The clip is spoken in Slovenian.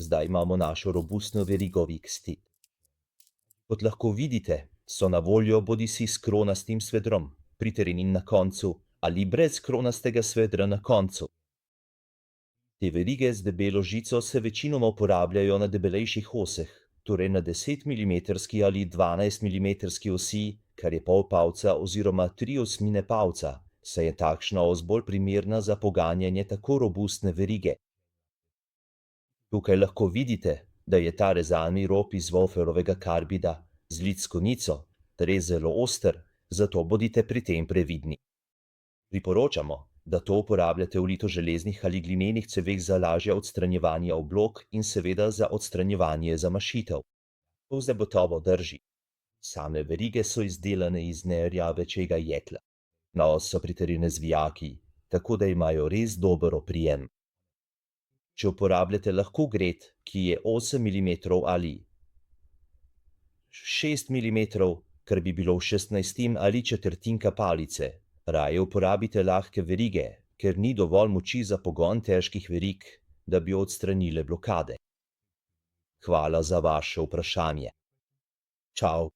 Zdaj imamo našo robustno verigo Vixti. Kot lahko vidite, so na voljo bodisi s kronastim svedrom, pritrjenim na koncu, ali brez kronastega svedra na koncu. Te verige z debelo žico se večinoma uporabljajo na debelejših oseh, torej na 10 mm ali 12 mm osi, kar je pol palca oziroma 3/8 palca, saj je takšna os bolj primerna za poganjanje tako robustne verige. Tukaj lahko vidite, da je ta rezalni rob iz wolferovega karbida, zlit s konico, res zelo oster, zato bodite pri tem previdni. Priporočamo, da to uporabljate v litoželeznih ali glinenih ceveh za lažje odstranjevanje oblog in seveda za odstranjevanje zamašitev. To zagotovo drži. Same verige so izdelane iz nerjavečega jekla. Na os so pritrjene z vijaki, tako da imajo res dober oprijem. Če uporabljate lahko gred, ki je 8 mm ali 6 mm, kar bi bilo v 16 ali četrtinka palice, raje uporabite lahke verige, ker ni dovolj moči za pogon težkih verig, da bi odstranile blokade. Hvala za vaše vprašanje. Čau.